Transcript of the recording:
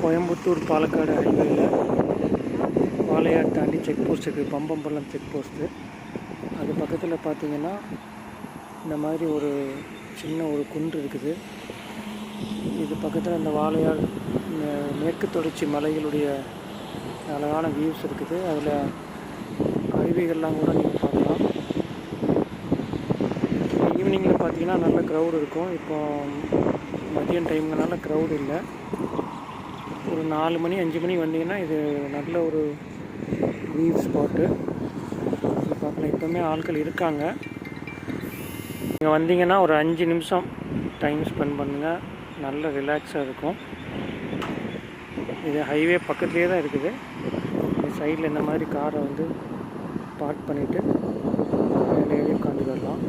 கோயம்புத்தூர் பாலக்காடு ஹைவேயில் வாளையார் தாண்டி check post இருக்குது, பம்பம்பள்ளம் check post. அது பக்கத்தில் பார்த்திங்கன்னா இந்த மாதிரி ஒரு சின்ன ஒரு குன்று இருக்குது. இது பக்கத்தில் இந்த வாளையார் மேற்கு தொடர்ச்சி மலைகளுடைய அழகான வியூஸ் இருக்குது. அதில் அருவிகள்லாம் கூட நீங்கள் பார்க்கலாம். ஈவினிங்கில் பார்த்தீங்கன்னா நல்ல க்ரௌடு இருக்கும். இப்போ மதியம் டைம்னால க்ரௌடு இல்லை. ஒரு 4 மணி 5 மணி வந்தீங்கன்னா இது நல்ல ஒரு வியூ ஸ்பாட்டு. இது பார்க்கலாம். இப்போவுமே ஆட்கள் இருக்காங்க. நீங்கள் வந்தீங்கன்னா ஒரு 5 நிமிஷம் டைம் ஸ்பெண்ட் பண்ணுங்கள், நல்ல ரிலாக்ஸாக இருக்கும். இது ஹைவே பக்கத்துலேயே தான் இருக்குது. இந்த சைடில் இந்த மாதிரி காரை வந்து பார்க் பண்ணிவிட்டு மேலே உட்காந்து வரலாம்.